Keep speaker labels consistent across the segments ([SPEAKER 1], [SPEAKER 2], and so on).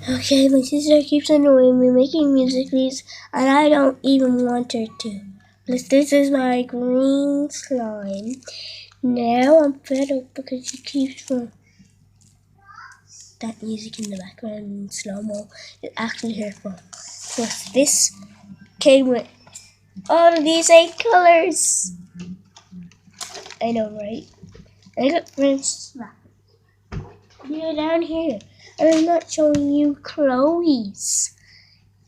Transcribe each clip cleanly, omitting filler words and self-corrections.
[SPEAKER 1] Okay, my sister keeps annoying me making music videos, and I don't even want her to. This is my green slime. Now I'm fed up because she keeps that music in the background in slow-mo. It's actually her fault. Plus, this came with all of these 8 colors. I know, right? I got Prince. You're down here. I'm not showing you Chloe's.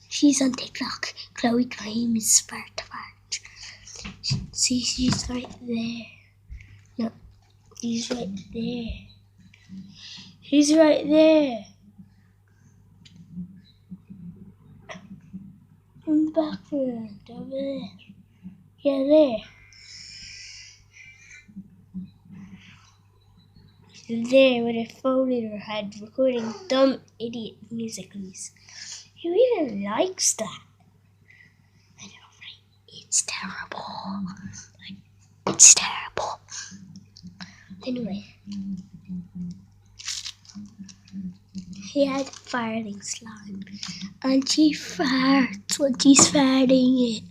[SPEAKER 1] She's on TikTok. Chloe Graham is smart. See, she's right there. No, she's right there. She's right there. In the background, over there. Yeah, there. There with a phone in her head recording dumb idiot musicals. Who even likes that? I know, right? It's terrible. It's terrible. Anyway. He had farting slime. And she farts when she's farting it.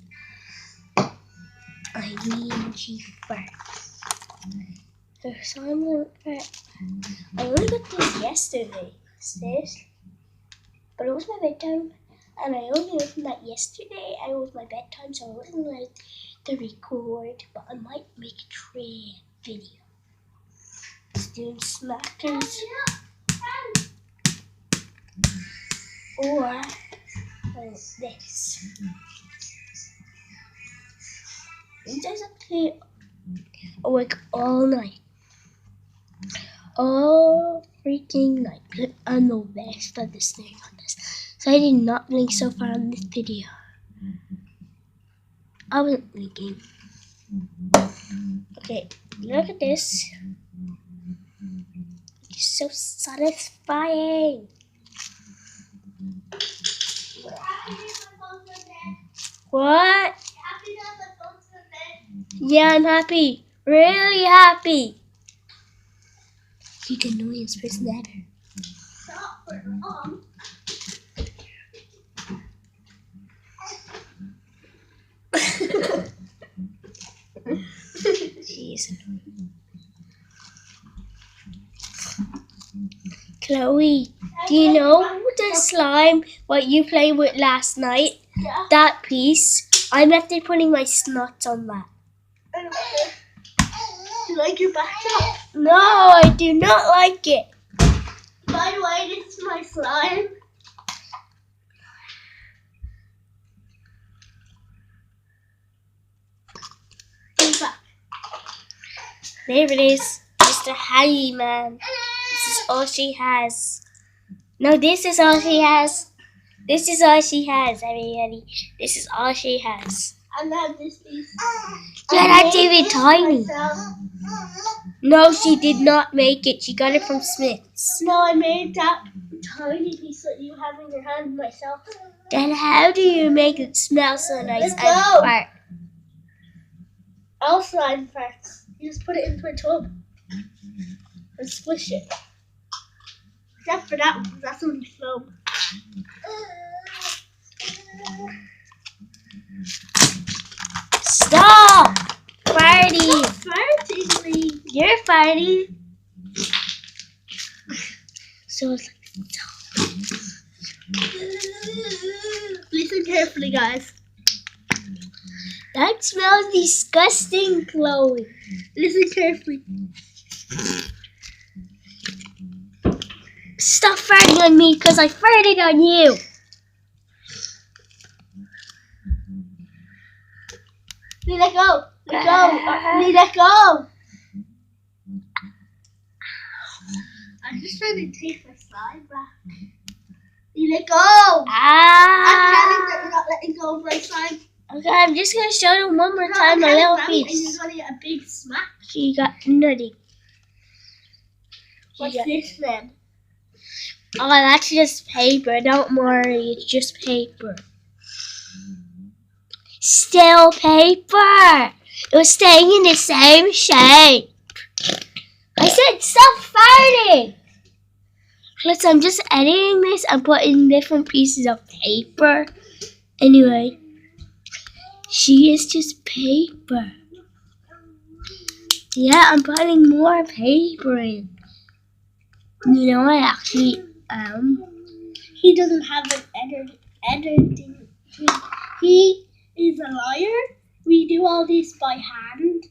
[SPEAKER 1] I mean, she farts. The slime won't fart. I only got this yesterday. Seriously. But it was my bedtime. And I only opened that yesterday. And it was my bedtime, so I wasn't allowed to record. But I might make a tray video. Just doing smackers. Or this. This is actually awake all night. All freaking night. I'm the best at this thing on this. So I did not blink so far on this video. I wasn't blinking. Okay, look at this. It's so satisfying. What? Yeah, I'm happy. Really happy. You the annoyance person ever. Stop for Mom. Jeez. Chloe, do you know the slime what you played with last night? Yeah. That piece, I'm after putting my snots on that. Do you like your backdrop? No, I do not like it. By the way, this is my slime. There it is, Mr. Happy Man. This is all she has. No, this is all she has. This is all she has, everybody. This is all she has. I love this piece. Yeah, that's even tiny. No, she did not make it. She got it from Smith's. No, I made that tiny piece that you have in your hand myself. Then how do you make it smell so nice and fart? All slime farts. You just put it into a tub and squish it. Except for that one, because that's only foam. Stop! Farty! Stop farting! You're farting. So it's like, listen carefully, guys. That smells disgusting, Chloe. Listen carefully. Stop farting on me because I farted on you. Let go. Let go. Let go. I'm just trying to take my slime back. Let go. I'm telling that you're not letting go of my slime. Okay, I'm just going to show you one more time a little piece. And you're going to get a big smack. She got nutty. What's this then? Oh, that's just paper. Don't worry, it's just paper. Still paper. It was staying in the same shape. I said stop farting. Plus, I'm just editing this and putting different pieces of paper. Anyway, she is just paper. Yeah, I'm putting more paper in. You know, I actually am.
[SPEAKER 2] He doesn't have an editing. He is a liar. We do all this by hand.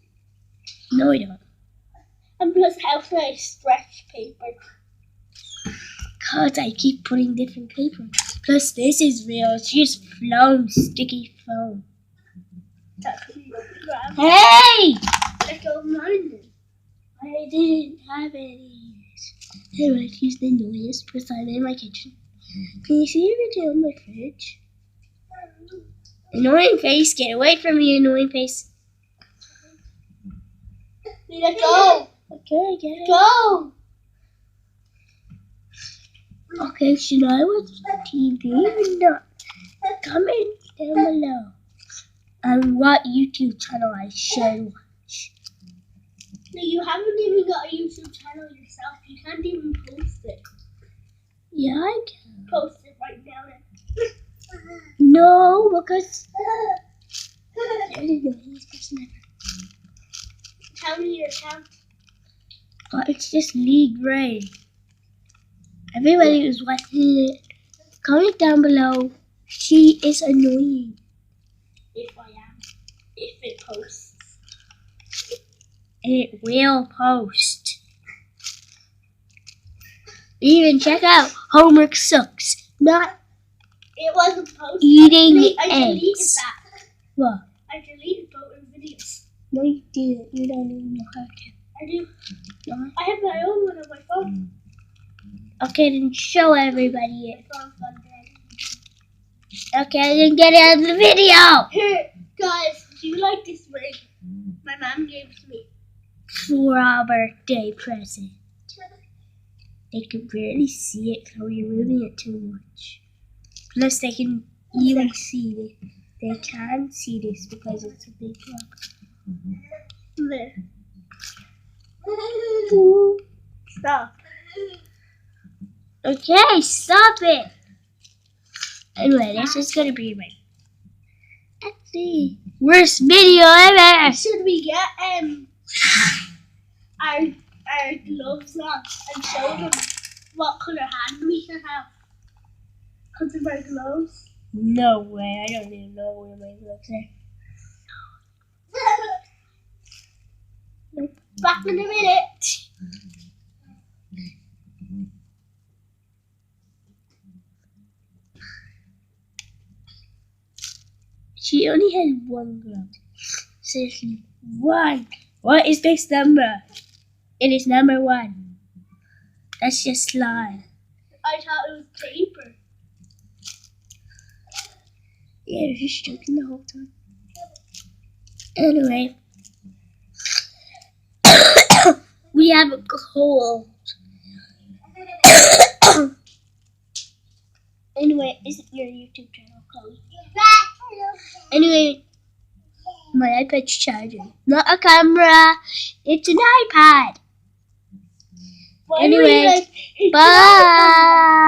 [SPEAKER 1] No, I don't.
[SPEAKER 2] And plus, how can I stretch paper?
[SPEAKER 1] Because I keep putting different paper. Plus, this is real. It's just foam, sticky foam. Hey!
[SPEAKER 2] Let go of mine then.
[SPEAKER 1] I didn't have any. Anyway, excuse the noise because I'm in my kitchen. Can you see everything on my fridge? Annoying face, get away from me, annoying face.
[SPEAKER 2] Let go.
[SPEAKER 1] Okay, get it.
[SPEAKER 2] Go.
[SPEAKER 1] Okay, should I watch TV or not? Comment down below on what YouTube channel I should watch.
[SPEAKER 2] No, you haven't even got a YouTube channel yourself. You can't even post it.
[SPEAKER 1] Yeah, I can.
[SPEAKER 2] Post it right now then.
[SPEAKER 1] No, because I don't know this person ever.
[SPEAKER 2] Tell me your account.
[SPEAKER 1] But it's just Lee Gray. Everybody who's watching it, comment down below. She is annoying.
[SPEAKER 2] If I am. If it posts.
[SPEAKER 1] It will post. Even check out Homework Sucks. Not
[SPEAKER 2] It wasn't posted.
[SPEAKER 1] eating
[SPEAKER 2] I deleted
[SPEAKER 1] eggs.
[SPEAKER 2] that.
[SPEAKER 1] What?
[SPEAKER 2] I deleted both videos.
[SPEAKER 1] No, you didn't. You don't even know how to.
[SPEAKER 2] I do.
[SPEAKER 1] No.
[SPEAKER 2] I have my own one on my phone.
[SPEAKER 1] Okay, then show everybody it.
[SPEAKER 2] My phone's gone dead.
[SPEAKER 1] Okay, then get out of the video.
[SPEAKER 2] Here, guys, do you like this ring? My mom gave it to me.
[SPEAKER 1] For our birthday present. They can barely see it because we're moving it too much. Plus, they can even see it. They can see this because it's a big rock.
[SPEAKER 2] There. Stop.
[SPEAKER 1] Okay, stop it. Anyway, this is gonna be my worst video ever.
[SPEAKER 2] Should we get our gloves on and show them what colour hand we can have? Because of our gloves.
[SPEAKER 1] No way, I don't even know where my gloves are.
[SPEAKER 2] Back in a minute.
[SPEAKER 1] She only has one glove. Seriously, one. What is this number? It is number 1. That's just slime.
[SPEAKER 2] I thought it was paper.
[SPEAKER 1] Yeah, you're just joking the whole time. Anyway, we have a cold. Anyway, isn't your YouTube channel closed? Anyway, my iPad's charging. Not a camera. It's an iPad. Anyway, bye.